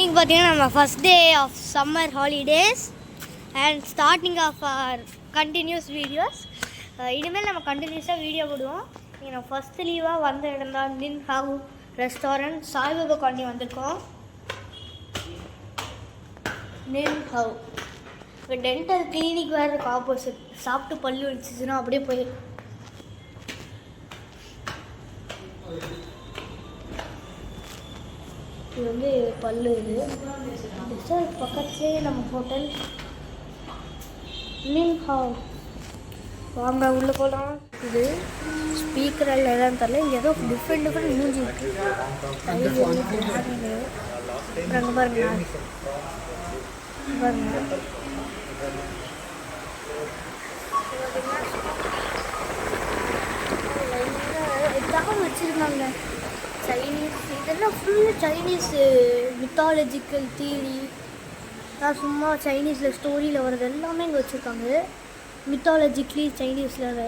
இன்னைக்கு பார்த்தீங்கன்னா நம்ம first day of summer holidays and starting of our continues videos. இனிமேல் நம்ம கண்டினியூஸாக வீடியோ போடுவோம். இங்கே நம்ம ஃபஸ்ட்டு லீவாக வந்த இடம் தான் நின் ஹவ் ரெஸ்டாரண்ட், சாய்பாபா காலனி வந்திருக்கோம். நின் ஹவ் இப்போ டென்டல் கிளினிக் வேறு இருக்கு ஆப்போசிட். சாப்பிட்டு பல்லு வலிச்சிச்சுன்னா அப்படியே போய் இது வந்து பல்லு. இது ரெஸ்டாரண்ட் பக்கத்துலேயே நம்ம ஹோட்டல் நின் ஹவ். வாங்க உள்ளே போகலாம். இது ஸ்பீக்கர் எல்லாம் தரல. இங்கே ஏதோ டிஃப்ரெண்ட் மியூசிக் இருக்குது. அங்கே பாருங்க எதாவது வச்சுருந்தாங்க சைனீஸ். இதெல்லாம் ஃபுல்லாக சைனீஸ் மித்தாலஜிக்கல் தியரி. நான் சும்மா சைனீஸில் ஸ்டோரியில் வர்றது எல்லாமே இங்கே வச்சுருக்காங்க. மித்தாலஜிக்கலி சைனீஸில் அந்த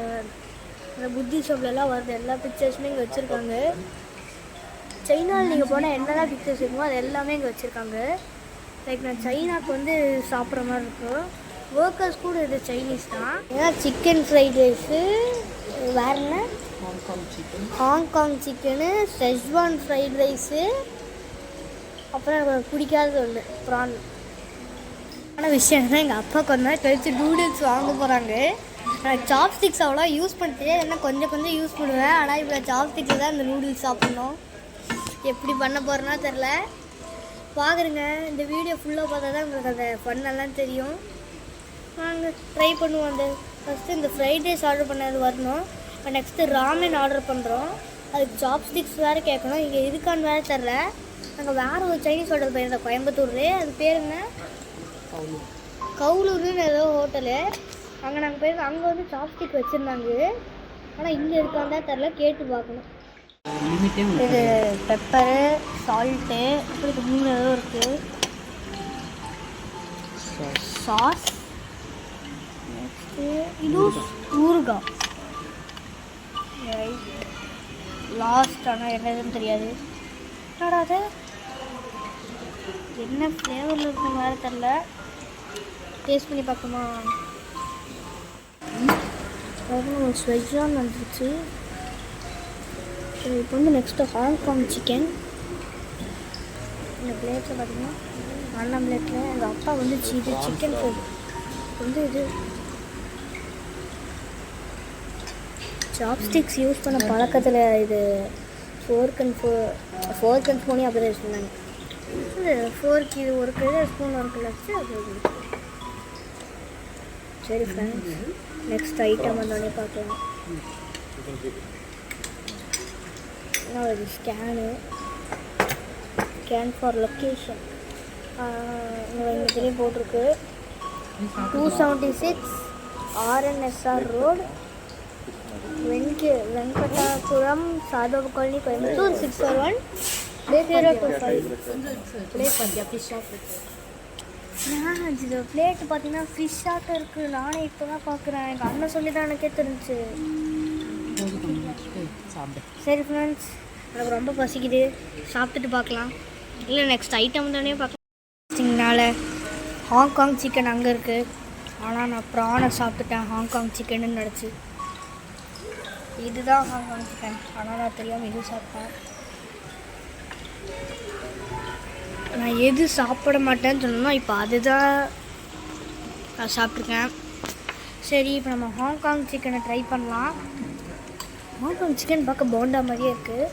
புத்திசம்லாம் வர்றது எல்லா பிக்சர்ஸுமே இங்கே வச்சுருக்காங்க. சைனாவில் நீங்கள் போனால் என்னெல்லாம் பிக்சர்ஸ் இருக்குமோ அது எல்லாமே இங்கே வச்சுருக்காங்க. லைக் நான் சைனாவுக்கு வந்து சாப்பிட்ற மாதிரி இருக்கும். ஒர்க்கர்ஸ் கூட இது சைனீஸ் தான். ஏன்னா சிக்கன் ஃப்ரைட் ரைஸு, வேறு என்ன Hong Kong chicken, schezwan fried rice, அப்புறம் எனக்கு பிடிக்காத ஒன்று ப்ரான். ஆனால் விஷயம் தான் எங்கள் அப்பா கொஞ்ச நாள் கழிச்சு நூடுல்ஸ் வாங்க போகிறாங்க. எனக்கு சாப்ஸ்டிக்ஸ் அவ்வளோ யூஸ் பண்ண தெரியாது. ஏன்னா கொஞ்சம் யூஸ் பண்ணுவேன். ஆனால் இப்போ சாப்ஸ்டிக்ஸில் தான் இந்த நூடுல்ஸ் சாப்பிட்ணும். எப்படி பண்ண போகிறேன்னா தெரில. பார்க்குறேங்க. இந்த வீடியோ ஃபுல்லாக பார்த்தா தான் உங்களுக்கு அந்த ஃபன்னெல்லாம் தெரியும். வாங்க ட்ரை பண்ணுவோம். அந்த ஃபஸ்ட்டு இந்த ஃப்ரைட் ரைஸ் ஆர்டர் பண்ணது வரணும். இப்போ நெக்ஸ்ட்டு ராமென் ஆர்டர் பண்ணுறோம். அதுக்கு சாப்ஸ்டிக்ஸ் வேறு கேட்கணும். இங்கே இருக்கான்னு வேறு தெரில. நாங்கள் வேறு ஒரு சைனீஸ் ஹோட்டல் போயிருந்தோம் கோயம்புத்தூர். அது பேர் என்ன, கவுலூர்னு ஏதோ ஹோட்டலு. அங்கே நாங்கள் போயிருந்தோம். அங்கே வந்து சாப்ஸ்டிக் வச்சுருந்தாங்க. ஆனால் இங்கே இருக்கான்னு தான் தெரில, கேட்டு பார்க்கணும். இது பெப்பரு, சால்ட்டு, அப்புறம் இது 3 ஏதோ இருக்குது. சாஸ், நெக்ஸ்ட்டு இது ஊறுகாய். லாஸ்ட் ஆனால் என்னதுன்னு தெரியாது. என்னடா அது என்ன ஃப்ளேவரில் இருக்குன்னு வேறு தெரில. டேஸ்ட் பண்ணி பார்க்கணுமா? ஸ்வெஜ்வான் வந்துருச்சு. இப்போ வந்து நெக்ஸ்ட்டு ஹாங்காங் சிக்கன். இந்த பிளேட்டில் பார்த்திங்கன்னா அண்ணா பிளேட்டில் எங்கள் அப்பா வந்து இது சிக்கன் வந்து இது சாப்ஸ்டிக்ஸ் யூஸ் பண்ண பழக்கத்தில் இது ஃபோர்க் அண்ட் ஸ்பூனே அப்படி தான் யூஸ் பண்ணாங்க. ஃபோர்க் இது ஒரு கிலோ, ஸ்பூன் ஒரு கிலோ வச்சு அது. சரி ஃப்ரெண்ட்ஸ், நெக்ஸ்ட் ஐட்டம் வந்தோடனே பார்க்கலாம். ஒரு ஸ்கேன் ஃபார் லொக்கேஷன் இதுலேயும் போட்டிருக்கு. 276 RNSR road, Venkatapuram, Saibaba colony, Coimbatore 641-025. இது பிளேட்டு பார்த்தீங்கன்னா ஃபிஷ்ஷாக இருக்குது. நானே இப்போ தான் பார்க்குறேன். எங்கள் அண்ணன் சொல்லி தான் எனக்கே தெரிஞ்சு. சரி ஃப்ரெண்ட்ஸ், எனக்கு ரொம்ப பசிக்குது. சாப்பிட்டுட்டு பார்க்கலாம். இல்லை நெக்ஸ்ட் ஐட்டம் தானே பார்க்கலாம்னால ஹாங்காங் சிக்கன் அங்கே இருக்குது. ஆனால் நான் ப்ரானை சாப்பிட்டுட்டேன் ஹாங்காங் சிக்கன்னு நினச்சி. இதுதான் ஹாங்காங் சிக்கன். ஆனால் நான் தெரியாமல் இது சாப்பிட்டேன். நான் எது சாப்பிட மாட்டேன்னு சொன்னோன்னா இப்போ அதுதான் நான் சாப்பிட்ருக்கேன். சரி, இப்போ நம்ம ஹாங்காங் சிக்கனை ட்ரை பண்ணலாம். ஹாங்காங் சிக்கன் பார்க்க போண்டா மாதிரியே இருக்குது.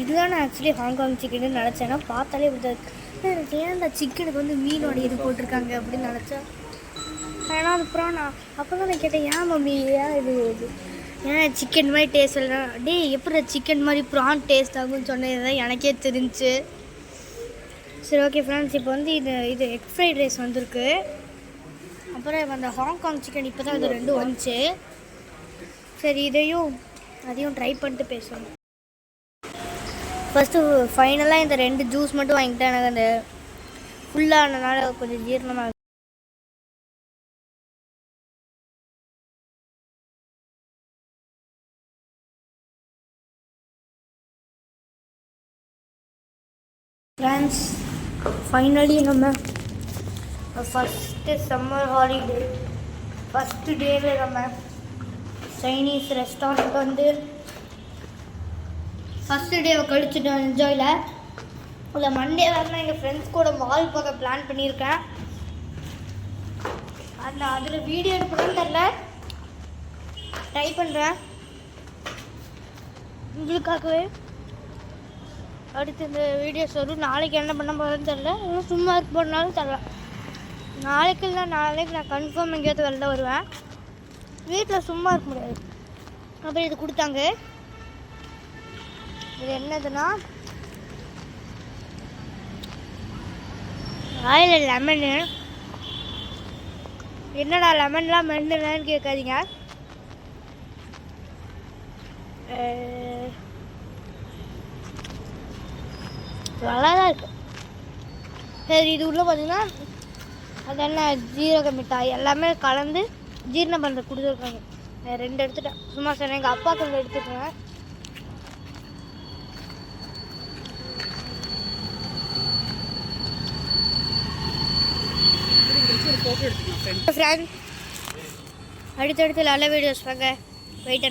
இதுதான் நான் ஆக்சுவலி ஹாங்காங் சிக்கன்னு நினச்சேன்னா பார்த்தாலே இப்படி இருக்குது. ஏன் இந்த சிக்கனுக்கு வந்து மீனோட இது போட்டிருக்காங்க அப்படின்னு நினச்சேன். ஏன்னா அது ப்ரானா. அப்போ தான் நான் கேட்டேன், ஏன் மம்மி ஏன் இது ஏன் சிக்கன் மாதிரி டேஸ்ட் இல்லை? எப்படி சிக்கன் மாதிரி ப்ரான் டேஸ்ட் ஆகும்னு சொன்னது தான் எனக்கே தெரிஞ்சு. சரி ஓகே ஃப்ரெண்ட்ஸ், இப்போ வந்து இது எக் ஃப்ரைட் ரைஸ் வந்திருக்கு. அப்புறம் அந்த ஹாங்காங் சிக்கன் இப்போ தான் இது 2 வந்துச்சு. சரி, அதையும் ட்ரை பண்ணிட்டு பேசணும். ஃபஸ்ட்டு ஃபைனலாக இந்த 2 ஜூஸ் மட்டும் வாங்கிட்டேன். எனக்கு அந்த ஃபுல்லானதுனால கொஞ்சம் ஜீரணமாக ஃப்ரெண்ட்ஸ், ஃபைனலி நம்ம ஃபஸ்ட்டு சம்மர் ஹாலிடே ஃபஸ்ட்டு டேவில் நம்ம சைனீஸ் ரெஸ்டாரண்ட் வந்து ஃபஸ்ட்டு டேவை கழிச்சுட்டோம் என்ஜாயில். இல்லை மண்டே வரலாம் எங்கள் ஃப்ரெண்ட்ஸ் கூட மால் போக பிளான் பண்ணியிருக்கேன். அதில் வீடியோ எடுக்கணும்னு தெரில, ட்ரை பண்ணுறேன் உங்களுக்காகவே. அடுத்து இந்த வீடியோஸ் வரும். நாளைக்கு என்ன பண்ண போகிறேன்னு தெரில, இன்னும் சும்மா இருக்க போனாலும் தெரில. நாளைக்கு இல்லை நாளைக்கு நான் கன்ஃபார்ம் எங்கேயாவது வெளில வருவேன். வீட்டில் சும்மா இருக்க முடியாது. அப்புறம் இது கொடுத்தாங்க. இது என்னதுன்னா ராயல் லெமனு. என்னடா லெமன்லாம் மென்னுன்னு கேட்காதீங்க. நல்லா தான் இருக்கு. சரி, இது உள்ள பார்த்தீங்கன்னா அது என்ன ஜீரக மிட்டாய் எல்லாமே கலந்து ஜீரணம் பண்ணுற கொடுத்துருக்காங்க. நான் 2 எடுத்துட்டேன். சும்மா சொன்னேன் எங்கள் அப்பாவுக்கு 2 எடுத்துட்டேன். ஃப்ரெண்ட், அடுத்தடுத்து நல்ல வீடியோஸ் வாங்க. வெயிட்